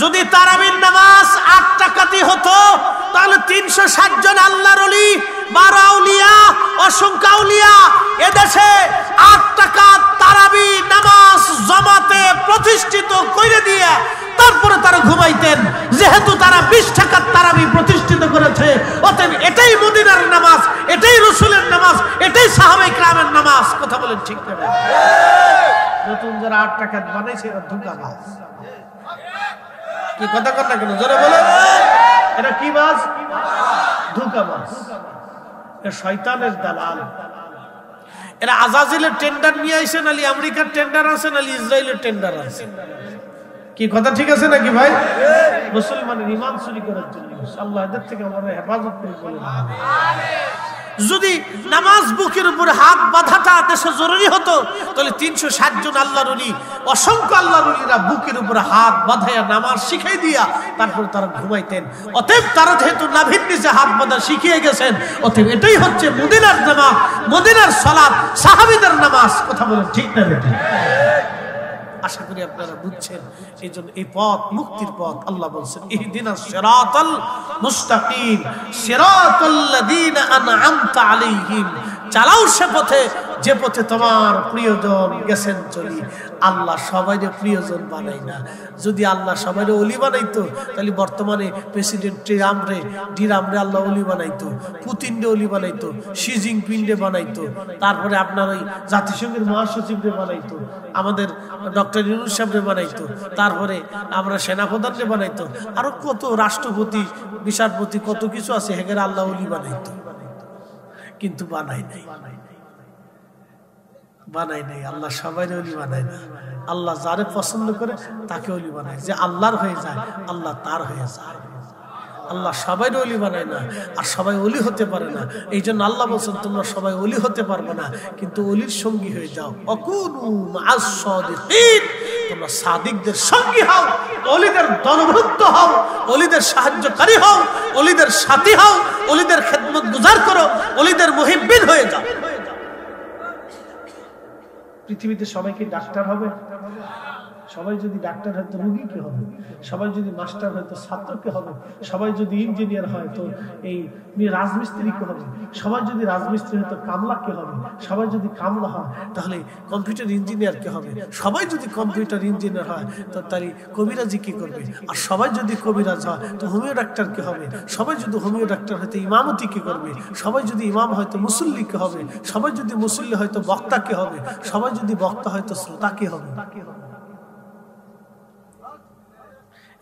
যদি তারাবির নামাজ 8 টাকাতে হতো তাহলে 360 জন আল্লাহর ওলি 12 আউলিয়া অসংখ্য আউলিয়া এদেশে 8 টাকা তারাবি নামাজ জামাতে প্রতিষ্ঠিত করে দিয়ে তারপরে তারা ঘুমাইতেন। যেহেতু তারা 20 টাকার তারাবি প্রতিষ্ঠিত করেছে, অতএব এটাই মদিনার নামাজ, এটাই রাসূলের নামাজ, এটাই সাহাবায়ে কেরামের নামাজ। কথা বলেন ঠিক না? নতুন যারা 8 টাকা বানাইছে এরা ধোঁকাবাজ। কি কথা কথা কেন জোরে বলেন? এটা কি বাজ? ধোঁকাবাজ। এটা শয়তানের দালাল। এরা আজাজিলের টেন্ডার নিয়ে আইছে, নালি আমেরিকার টেন্ডার আছে, নালি ইসরায়েলের টেন্ডার আছে। কি কথা ঠিক আছে নাকি ভাই? মুসলমানের ঈমান চুরি করার জন্য আল্লাহ এদের থেকে আমাদের হেফাজত করে বলেন আমিন। যদি নামাজ বুকের উপরে হাত বাঁধাটা দেশে জরুরি হতো তাহলে 360 জন আল্লাহর ওলি অসংখ্য আল্লাহর ওলিরা বুকের উপরে হাত বাঁধায়া নামাজ শিখাই দিয়া তারপর তারা ঘুমাইতেন। অতএব তারা যেহেতু নাভির নিচে হাত বাঁধা শিখিয়ে গেছেন, অতএব এটাই হচ্ছে মদিনার নামাজ, মদিনার সালাত, সাহাবীদের নামাজ। কথা বলেন ঠিক না বেঠিক? আশা করি আপনারা বুঝছেন। এই জন্য এই পথ মুক্তির পথ। আল্লাহ বলছেন ইহদিনাস সিরাতাল মুস্তাকিম সিরাতাল্লাযীনা আন'আমতা আলাইহিম, চালাও সে পথে যে পথে তোমার প্রিয়জন গেছেন চলি। আল্লাহ সবাইকে প্রিয়জন বানায় না। যদি আল্লাহ সবাইকে ওলি বানাইতো তাহলে বর্তমানে প্রেসিডেন্ট ডিরামরে আল্লাহ ওলি বানাইতো, পুতিনরে ওলি বানাইতো, শি জিনপিংরে বানাইতো, তারপরে আপনার ওই জাতিসংঘের মহাসচিবরে বানাইতো, আমাদের ডক্টর ইউনূস সাহেবরে বানাইতো, তারপরে আমরা সেনাপ্রধানরে বানাইতো, আরো কত রাষ্ট্রপতি বিচারপতি কত কিছু আছে, হেগের আল্লাহ ওলি বানাইতো। কিন্তু বানাই নাই। আল্লাহ সবাই ওলি বানায় না। আল্লাহ যারে পছন্দ করে তাকে ওলি বানায়। যে আল্লাহর হয়ে যায় আল্লাহ তার হয়ে যায়। আল্লাহ সবাই ওলি বানায় না, আর সবাই ওলি হতে পারে না। এই জন্য আল্লাহ বলছেন তোমরা সবাই ওলি হতে পারবে না, কিন্তু ওলির সঙ্গী হয়ে যাও। অকুনু মা'আস সাদিকিন, তোমরা সাদিকদের সঙ্গী হও, ওলিদের দলভুক্ত হও, ওলিদের সাহায্যকারী হও, ওলিদের সাথী হও, ওলিদের খেদমত গুজার করো, ওলিদের মুহিব্বিন হয়ে যাও। পৃথিবীতে সবাই কি ডাক্তার হবে? সবাই যদি ডাক্তার হয় তো রোগী কি হবে? সবাই যদি মাস্টার হয় তো ছাত্র কে হবে? সবাই যদি ইঞ্জিনিয়ার হয় তো এই রাজমিস্ত্রি কে হবে? সবাই যদি রাজমিস্ত্রি হয় তো কামলা কে হবে? সবাই যদি কামলা হয় তাহলে কম্পিউটার ইঞ্জিনিয়ার কে হবে? সবাই যদি কম্পিউটার ইঞ্জিনিয়ার হয় তো তাই কবিরাজি কি করবে? আর সবাই যদি কবিরাজ হয় তো হোমিও ডাক্তার কে হবে? সবাই যদি হোমিও ডাক্তার হয় তো ইমামতি কি করবে? সবাই যদি ইমাম হয় তো মুসল্লি কে হবে? সবাই যদি মুসল্লি হয় তো বক্তা কে হবে? সবাই যদি বক্তা হয় তো শ্রোতা কে হবে?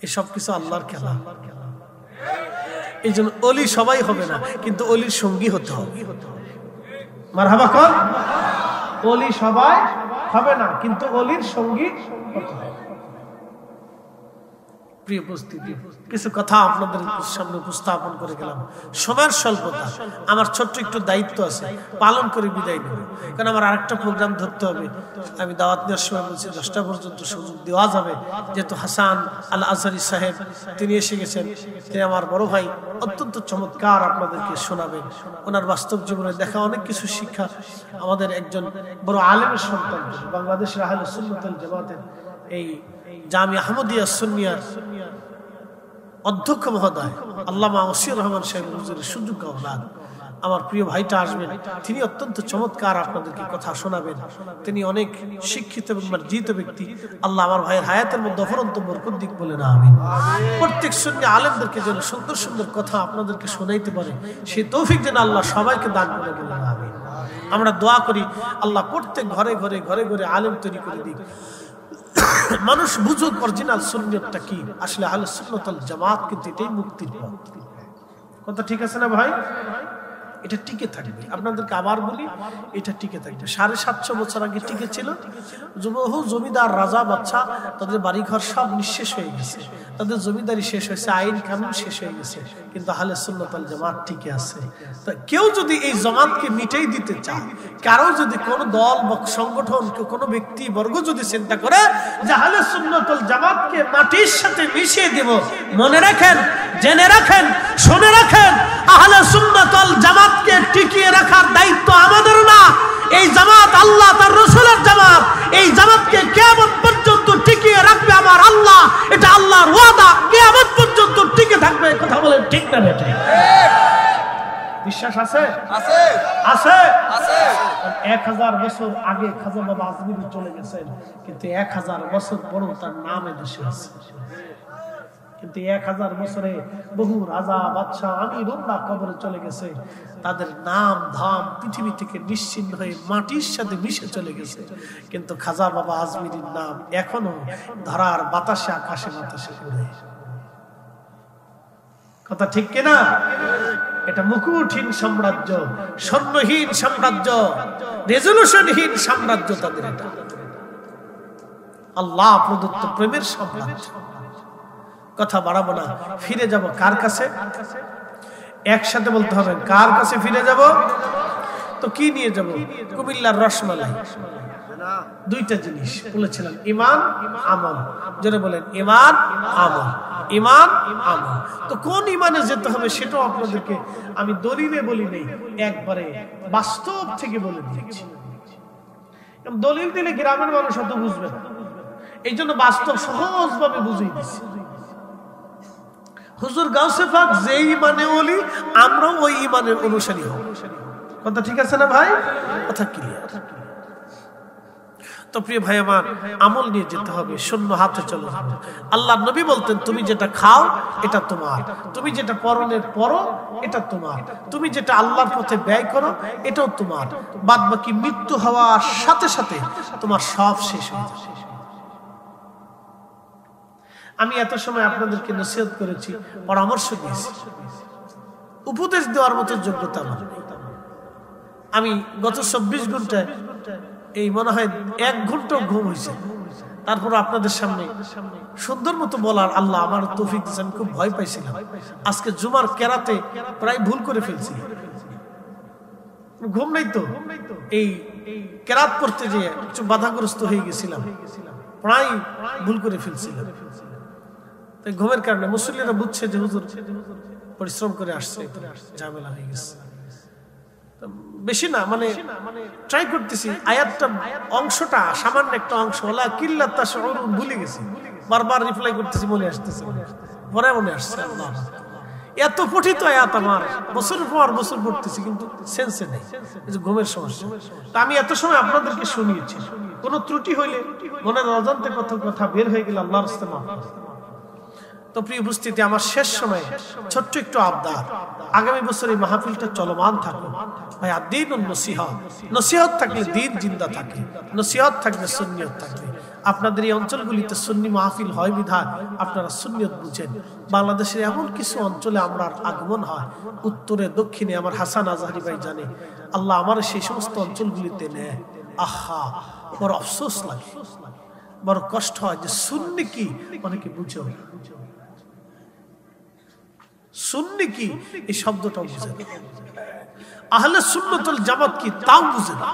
এসব কিছু আল্লাহর খেলা। এই জন্য অলি সবাই হবে না, কিন্তু অলির সঙ্গী হতে হবে। মারহাবা কর। অলি সবাই হবে না, কিন্তু অলির সঙ্গী হতে হবে। প্রিয় উপস্থিতি, কিছু কথা আপনাদের সামনে উপস্থাপন করে গেলাম। সময়ের স্বল্পতা, আমার ছোট্ট একটু দায়িত্ব আছে, পালন করে বিদায় নেব, কারণ আমার আরেকটা প্রোগ্রাম ধরতে হবে। আমি দাওয়াত নেওয়ার সময় বলছি 10টা পর্যন্ত সুযোগ দেওয়া যাবে, যেহেতু হাসান আল আজহারি সাহেব তিনি এসে গেছেন। তিনি আমার বড় ভাই, অত্যন্ত চমৎকার আপনাদেরকে শোনাবেন। ওনার বাস্তব জীবনে দেখা অনেক কিছু শিক্ষা। আমাদের একজন বড় আলেমের সন্তান, বাংলাদেশের আহলে সুন্নাত ওয়াল জামাতের এই জামিয়া আহমদিয়া সুন্নিয়ার অধ্যক্ষ মহোদয় আল্লামা ওসিউর রহমান সাহেব হুজুরের সুযোগ্য আওলাদ আমার প্রিয় ভাইটা আসবেন। তিনি অত্যন্ত চমৎকার আপনাদেরকে কথা শোনাবেন। তিনি অনেক শিক্ষিত এবং মার্জিত ব্যক্তি। আল্লাহ আমার ভাইয়ের হায়াতের মধ্যে অফুরন্ত বরকত দিক বলে না আমিন। প্রত্যেক সুন্নি আলেমদেরকে যেন সুন্দর সুন্দর কথা আপনাদেরকে শোনাইতে পারে, সেই তৌফিক যেন আল্লাহ সবাইকে দান করে বলে না আমিন। আমরা দোয়া করি আল্লাহ প্রত্যেক ঘরে ঘরে ঘরে ঘরে আলেম তৈরি করে দিক। মানুষ বুঝুক অরিজিনাল সুন্নাতটা কি। আসলে আহলে সুন্নাত ওয়াল জামাত কিন্তু এটাই মুক্তির পথ। কথা ঠিক আছে না ভাই? এটা টিকে থাকবে। আপনাদেরকে আবার বলি, এটা টিকে থাকবে। 750 বছর আগে টিকে ছিল। বহু জমিদার রাজা বাদশা তাদের বাড়িঘর সব নিঃশেষ হয়ে গেছে, তাদের জমিদারি শেষ হয়েছে, আইন কানুন শেষ হয়ে গেছে, কিন্তু আহলে সুন্নাত ওয়াল জামাত টিকে আছে। তো কেউ যদি এই জামাতকে মিটাই দিতে চায়, কারো যদি কোনো দল বা সংগঠন, কোনো ব্যক্তি বর্গ যদি চিন্তা করে যে আহলে সুন্নাত ওয়াল জামাতকে মাটির সাথে মিশিয়ে দেব, মনে রাখেন, জেনে রাখেন, শুনে রাখেন, আহলে সুন্নাত ওয়াল জামাতকে টিকিয়ে রাখার দায়িত্ব আমাদের না। এই জামাত আল্লাহ তার রাসূলের জামাত। এই জামাতকে কিয়ামত পর্যন্ত টিকিয়ে রাখবে আমার আল্লাহ, এটা আল্লাহর ওয়াদা, কিয়ামত পর্যন্ত টিকে থাকবে। কথা বলেন ঠিক না বেটা? বিশ্বাস আছে? আছে আছে আছে। 1000 বছর আগে খাজা বাবা আজমিরি চলে গেছেন, কিন্তু 1000 বছর পরও তার নাম এদেশে আছে। কিন্তু 1000 বছরে বহু রাজা বাদশাহ আমির উমরা কবরে চলে গেছে, তাদের নাম ধাম পৃথিবী থেকে নিশ্চিহ্ন হয়ে মাটির সাথে মিশে চলে গেছে, কিন্তু খাজা বাবা আজমিরির নাম এখনো ধরার বাতাসে আকাশে বাতাসে উড়ে। কথা ঠিক কিনা? এটা মুকুটহীন সাম্রাজ্য, স্বর্ণহীন সাম্রাজ্য, রেজলিউশনহীন সাম্রাজ্য তাদের। এটা আল্লাহ প্রদত্ত প্রেমের সাম্রাজ্য। কথা বাড়াবো না, ফিরে যাব কার কাছে? একসাথে বলতে হবে, কার কাছে ফিরে যাব? তো কি নিয়ে যাব? কুমিল্লার রসমালাই। দুইটা জিনিস বলেছিলাম, ঈমান আমল। জোরে বলেন, ঈমান আমল, ঈমান আমল। তো কোন ঈমানে যেতে হবে সেটাও আপনাদেরকে আমি দলিলে বলি নেই, একবারে বাস্তব থেকে বলে দিয়েছি। দলিল দিলে গ্রামের মানুষ অত বুঝবে না, এই জন্য বাস্তব সহজভাবে বুঝিয়ে দিচ্ছি। হুজুর গাউসে পাক যে ঈমানে ওলি, আমরাও ওই ঈমানের অনুসারী হব। কথা ঠিক আছে না ভাই? কথা ক্লিয়ার? তো প্রিয় ভাই আমার, আমল নিয়ে যেতে হবে, শূন্য হাতে চলো। আল্লাহর নবী বলতেন, তুমি যেটা খাও এটা তোমার, তুমি যেটা পরনের পরো এটা তোমার, তুমি যেটা আল্লাহর পথে ব্যয় করো এটাও তোমার, বাদ বাকি মৃত্যু হওয়ার সাথে সাথে তোমার সব শেষ হয়ে যাবে। আমি এত সময় আপনাদেরকে নসিহত করেছি, পরামর্শ দিয়েছি, উপদেশ দেওয়ার মতো যোগ্যতা আমার নেই। আমি গত 24 ঘন্টায় এই মনে হয় 1 ঘন্টাও ঘুম হয়েছে, তারপর আপনাদের সামনে সুন্দর মতো বলার আল্লাহ আমার তৌফিক দিয়েছেন। খুব ভয় পাইছিলাম, আজকে জুমার কেরাতে প্রায় ভুল করে ফেলছি। ঘুম নাই তো, এই কেরাত পড়তে যেয়ে একটু বাধাগ্রস্ত হয়ে গেছিলাম, প্রায় ভুল করে ফেলছিলাম। তাই ঘুমের কারণে মুসল্লিরা বুঝছে যে হুজুর পরিশ্রম করে আসছে, ঝামেলা হয়ে গেছে। বেশি না, মানে ট্রাই করতেছি আয়াতটা, অংশটা সামান্য একটা অংশ, ওলা কিল্লাত তাশউরুন ভুলে গেছি, বারবার রিপ্লাই করতেছি, মনে আসতেছে, পরে মনে আসছে। আল্লাহ, এত পঠিত আয়াত আমার, বছর পর বছর পড়তেছি কিন্তু সেন্সে নেই, এই যে ঘুমের সমস্যা। তা আমি এত সময় আপনাদেরকে শুনিয়েছি, কোনো ত্রুটি হইলে মনের অজান্তে কথা বের হয়ে গেলে আল্লাহর রাস্তায় মাফ করুন। তো প্রিয় উপস্থিতি, আমার শেষ সময় ছোট্ট একটু আবদার, আগামী বছর এই মাহফিলটা চলমান থাকবে ভাই। আর দিন নসিহত, নসিহত থাকলে দিন জিন্দা থাকে, নসিহত থাকলে সুন্নিয়ত থাকবে। আপনাদের এই অঞ্চলগুলিতে সুন্নি মাহফিল হয় বিধায় আপনারা সুন্নিয়ত বুঝেন। বাংলাদেশের এমন কিছু অঞ্চলে আমরা আগমন হয়, উত্তরে দক্ষিণে, আমার হাসান আজহারি ভাই জানে, আল্লাহ আমার সেই সমস্ত অঞ্চলগুলিতে নেয়। আহা, বড় আফসোস লাগে, বড় কষ্ট হয় যে সুন্নি কি অনেকে বুঝেও না। সুন্নি কি এই শব্দটাও বুঝে না, আহলে সুন্নাত ওয়াল জামাত কি তাও বুঝে না,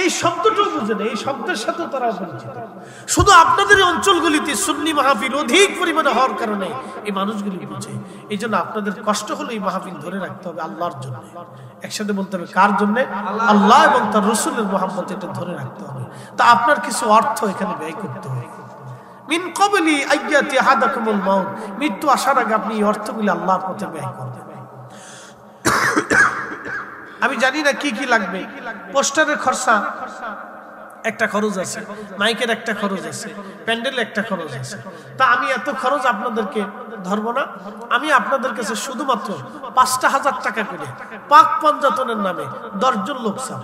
এই শব্দটাও বুঝে না, এই শব্দের সাথে তারা পরিচিত। শুধু আপনাদের এই অঞ্চলগুলিতে সুন্নি মাহফিল অধিক পরিমাণে হওয়ার কারণে এই মানুষগুলি বুঝে। এই জন্য আপনাদের কষ্ট হলো এই মাহফিল ধরে রাখতে হবে আল্লাহর জন্য। একসাথে বলতে হবে, কার জন্য? আল্লাহ এবং তার রাসূলের মহব্বত, এটা ধরে রাখতে হবে। তা আপনার কিছু অর্থ এখানে ব্যয় করতে হবে। মিন ক্বাবলি আইয়াতি আহাদাকুমুল মাউত, মৃত্যু আসার আগে আপনি এই অর্থগুলি আল্লাহর পথে ব্যয় করবেন। আমি জানি না কি কি লাগবে, পোস্টারের খরচা একটা খরচ আছে, মাইকের একটা খরচ আছে, প্যান্ডেলের একটা খরচ আছে। তা আমি এত খরচ আপনাদেরকে ধরবো না, আমি আপনাদের কাছে শুধুমাত্র 5,000 টাকা করে পাক পঞ্জাতনের নামে 10 জন লোক চান।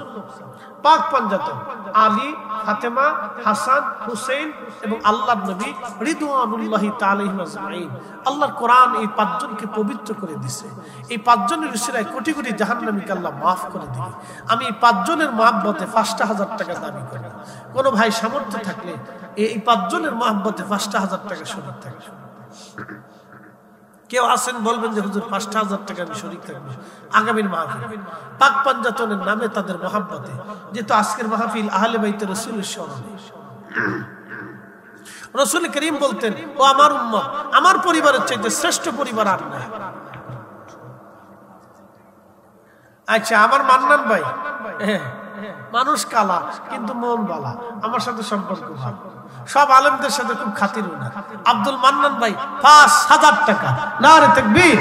পাক পঞ্জাতন, আলী, ফাতেমা, হাসান, হুসেন এবং আল্লাহর নবী রিদওয়ানুল্লাহি তাআলা আলাইহিম আজমাইন। আল্লাহর কোরআন এই 5 জনকে পবিত্র করে দিয়েছে। এই 5 জনের উসিলায় কোটি কোটি জাহান্নামীকে আল্লাহ মাফ করে দিবে। আমি এই 5 জনের মহব্বতে 5,000 টাকা দাবি করি। কোন ভাই সামর্থ্য থাকলে এই 5 জনের মহব্বতে 5,000 টাকা শরীক থাকবে। কেউ আসেন বলবেন যে হুজুর 5,000 টাকা আমি শরীক থাকবো আগামীর মাহফিল পাক পঞ্জাতনের নামে, তাদের মহব্বতে। যেহেতু আজকের মাহফিল আহলে বাইতে রাসূলের স্মরণে, রাসূল করিম বলতেন, ও আমার উম্মত, আমার পরিবারের চাইতে শ্রেষ্ঠ পরিবার আর নাই। আচ্ছা, আমার মান্নান ভাই মানুষ কালা কিন্তু মন বালা, আমার সাথে সম্পর্ক ভালো, সব আলেমদের সাথে খুব খাতির উনার। আব্দুল মান্নান ভাই ৫,০০০ টাকা। নারে তাকবীর,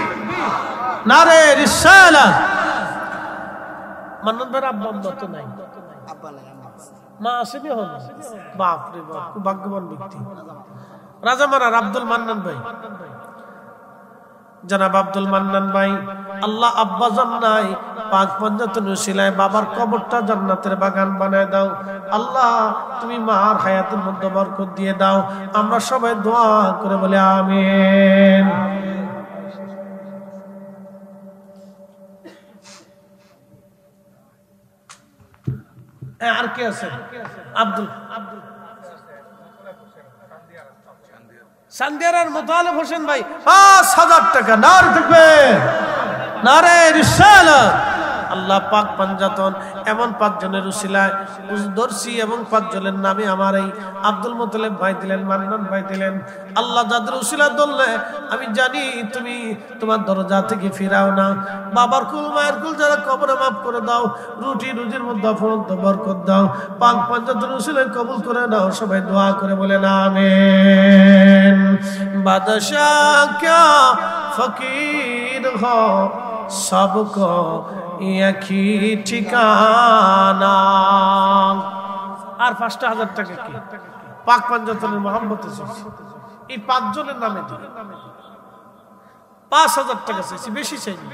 নারে রিসালাত। মান্নান ভাইয়ের আব্বা আম্মা তো নাই, মা আসেনি হল। বাপ রে বাপ, খুব ভাগ্যবান ব্যক্তি। রাজামারার আব্দুল মান্নান ভাই, জনাব আব্দুল মান্নান ভাই, আল্লাহ আব্বা জান্নাই পাক পঞ্জাতন উসিলায় বাবার কবরটা জান্নাতের বাগান বানায় দাও। আল্লাহ তুমি মার হায়াতের মধ্যে বরকত দিয়ে দাও। আমরা সবাই দোয়া করে বলি আমিন। আর কে আছে? আব্দুল সান্দিয়ার মোতালেব হোসেন ভাই ৫,০০০ টাকা। নারে তাকবীর, নারে রিসালাত। আল্লাহ পাক পাঞ্জাতন এমন ৫ জনের উসিলায় দর্শি এবং ৫ জনের নামে আমার এই আব্দুল মোতালেব ভাই দিলেন, মান্নান ভাই দিলেন। আল্লাহ যাদের উসিলা ধরলে আমি জানি তুমি তোমার দরজা থেকে ফিরাও না। বাবার কুল মায়ের কুল যারা কবরে মাফ করে দাও, রুটি রুজির মধ্যে অফরন্ত বরকত দাও। পাক পাঞ্জাতন উসিলায় কবুল করে নাও। সবাই দোয়া করে বলেন আমিন। বাদশাহ क्या फकीर हो सबको एक ही ठिकाना। আর ৫,০০০ টাকা কি পাক পাঞ্জাতনের মহব্বতে চাইছি। এই ৫ জনের নামে দিই ৫,০০০ টাকা চাইছি, বেশি চাইনি।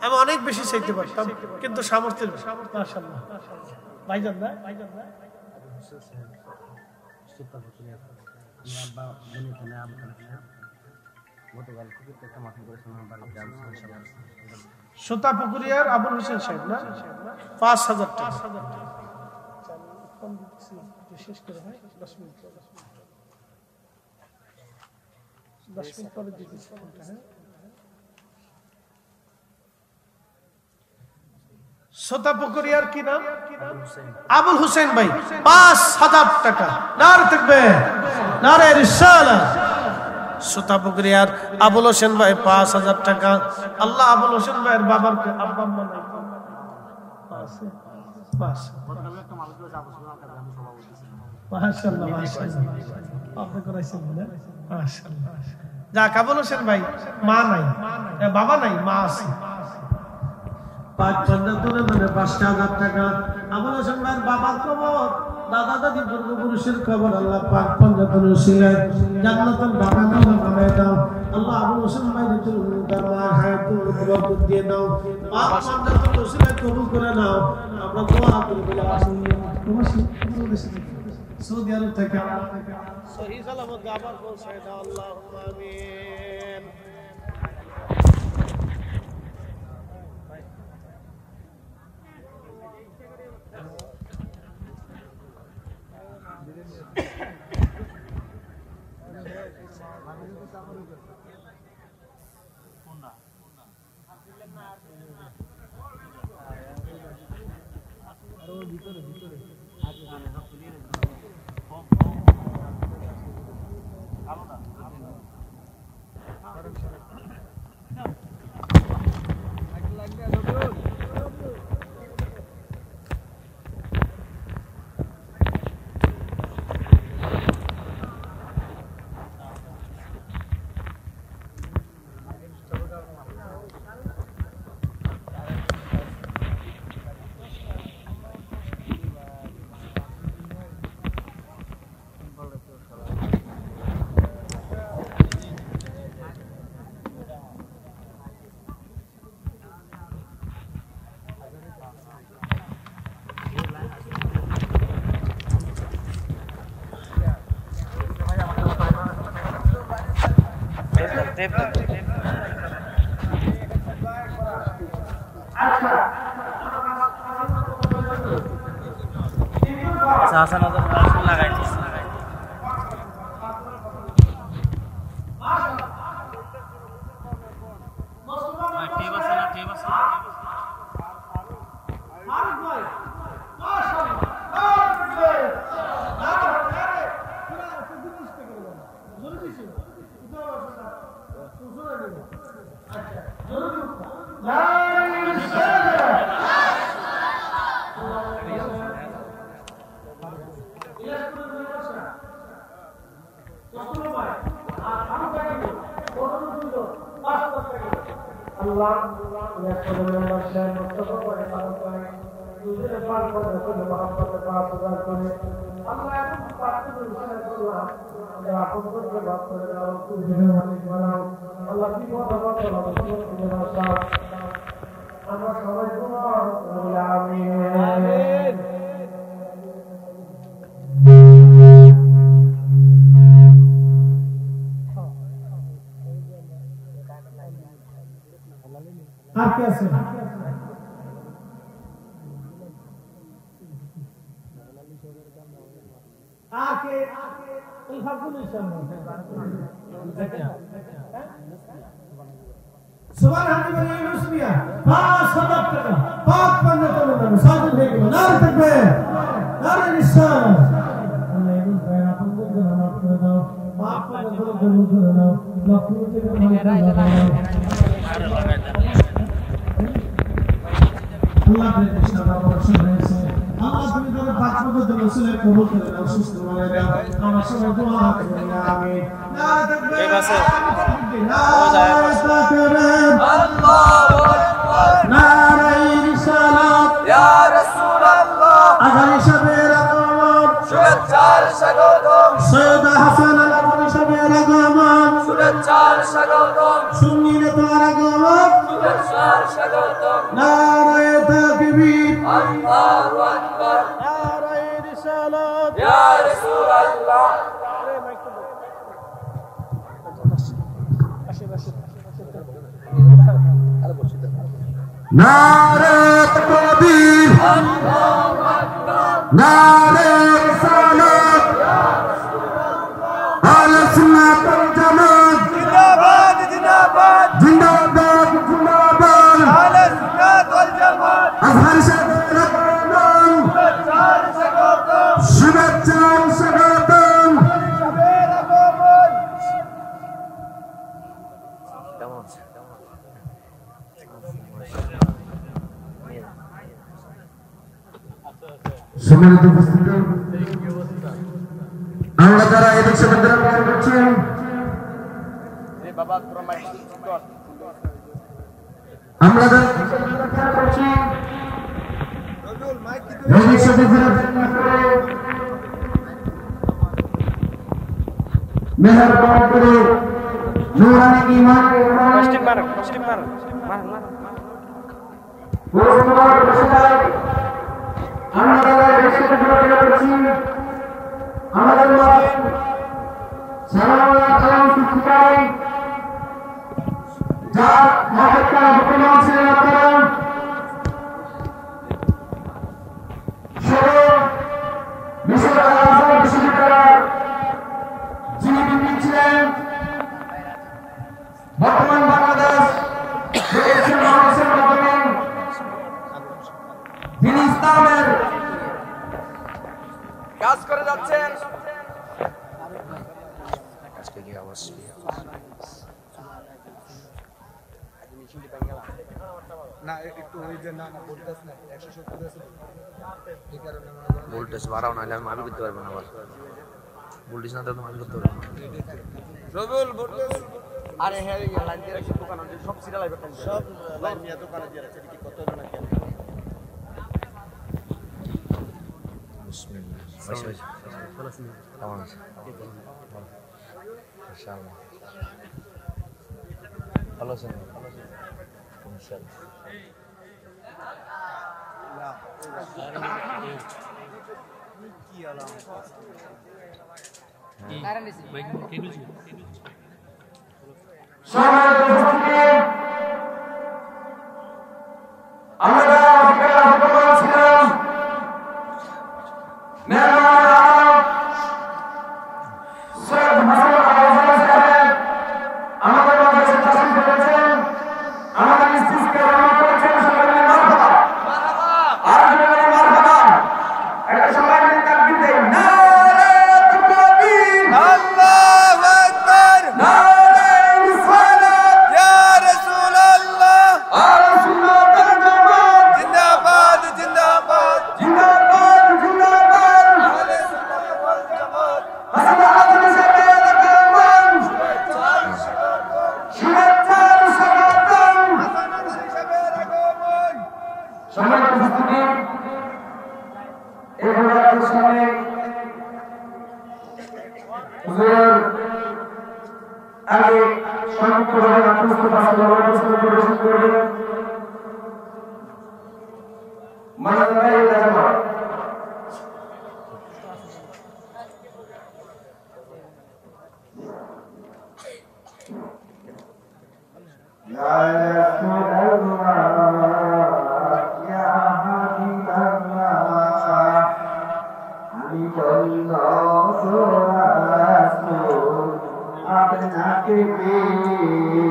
আমি অনেক বেশি চাইতে পারতাম কিন্তু সামর্থ্যের। মাশাআল্লাহ ভাইজান না সোতা পুকুরিয়ার আবুল হোসেন সাহেব না ৫,০০০ টাকা। শেষ করে হয় ১০ মিনিট, ১০ মিনিট পরে দিতেছি। সোতা পুকুরিয়ার কি নাম? আবুল হোসেন ভাই ৫,০০০ টাকা। নারে তাকবীর, নারে রিসালাত। সোতা পুকুরিয়ার আবুল হোসেন ভাই ৫,০০০ টাকা। আল্লাহ আবুল হোসেন ভাইয়ের বাবার আব্বা আম্মা নাই আছে? মাশাআল্লাহ, মাশাআল্লাহ। আপনি করাইছেন না? মাশাআল্লাহ। যাক, আবুল হোসেন ভাই মা নাই, বাবা নাই, মা আছে। পাক পঞ্জাতনের নামে ৫,০০০ টাকা। আবুল হোসেন ভাইয়ের বাবার কবর, দাদা দাদি পূর্বপুরুষের কবর আল্লাহ পাক পঞ্জাতনের উসিলায় জান্নাতুল বাগান বানায় দাও। আল্লাহ আবুল হোসেন ভাইয়ের দরবার হায়াতুল বরকত দিয়ে দাও। পাক পঞ্জাতনের উসিলায় কবুল করে নাও। আমরা দোয়া করি বলে সৌদি আরব থেকে সহি সালামত আবার পৌঁছায় দাও। আল্লাহুম্মা আমিন। আল্লাহ মেম্বারশিপ মুস্তফা করে পালন করে দুজনে পালন করে করে মহব্বতে পাঁচ হাজার করে আল্লাহ এখন পাঁচটা বিষয় করলাম আপন করতে বাদ করে দাও দুজনে মালিক বানাও আল্লাহ কি কথা বলতে হবে আমরা সবাই আমিন আর কি আছে আকে এই ফাকুল ইনশাআল্লাহ সুবহানাল্লাহি ওয়া বিহামদিহি 5,000 টাকা পাক পঞ্জাতন নামে সাধু হয়ে গেল নারে তাকবীর নারে নিশান আল্লাহ এই ভাই আপনাদের জন্য মাফ করে দাও মাফ করে দাও লক্ষ্মী থেকে মাফ করে দাও আল্লাহ কৃষ্ণ বাবা শুনেছে আল্লাহ তুমি ধরে পাঁচ বছর ধরে রসুলের কবুল করে নাও সুস্থ করে দাও আমার সবাই দোয়া করি আমিন নারে তাকবীর ঠিক আছে আল্লাহু আকবার নারে রিসালাত ইয়া রাসূলুল্লাহ আযান শবের আগমন শুভেচ্ছার স্বাগতম সৈয়দ হাসান আল-আবরি শবের আগমন শুভেচ্ছার স্বাগতম সুন্নি নেতার আগমন শুভেচ্ছার স্বাগতম নারে তাকবীর আল্লাহু আকবার নারে রিসালাত ইয়া রাসূলুল্লাহ নারে তাকবীর আল্লাহু আকবার নারে রিসালাত ইয়া রাসূলুল্লাহ আহলে সুন্নাত ওয়াল জামাত জিন্দাবাদ জিন্দাবাদ জিন্দাবাদ জিন্দাবাদ আহলে সুন্নাত ওয়াল জামাত আজহার শরীফের আগমন শুভেচ্ছার স্বাগতম শুভেচ্ছার স্বাগতম শবের আগমন কেমন সম্মানিত উপস্থিতি আমরা যারা এই বিশ্ববিদ্যালয়ে পড়াশোনা করছি আমরা যারা করছি এই বিশ্ববিদ্যালয়ে মেহেরবান করে নূরানি ঈমান আমরা যারা বিশ্ববিদ্যালয়ে পড়ছি আমাদের মাঝে সালাম শিক্ষায় যার মহাত্মা বর্তমান আছে আপনারা বিশ্ববিদ্যালয়ের যিনি বিপি ছিলেন বর্তমান বাংলাদেশ যিনি ইসলামের কাজ করে যাচ্ছেন আজকে কি অবস্থা না একটু ওই যে না ভোল্টেজ না 170 আছে এই কারণে ভোল্টেজ বাড়াও না হলে আমি করতে পারবো না আবার ভোল্টেজ না তো আমি করতে পারবো রবিউল ভোল্টেজ আরে হ্যাঁ লাইন দিয়ে রাখছি দোকান আছে সব সিরিয়াল আইবে সব লাইন নিয়ে দোকানে দিয়ে রাখছি কি কত জন আছে বিসমিল্লাহ কেমন আছে ইনশাআল্লাহ ভালো আছেন ইনশাআল্লাহ কি আলামত আমরা ছিলাম আল্লাহু আকবার নারে রিসালাত আগে সংক্ষিপ্তভাবে আত্মস্থ পরিবেশন করবেন মানবতায় রাজা يا رسول الله يا حبيب الله আমি বলল রাসূল আপনাকে পেয়ে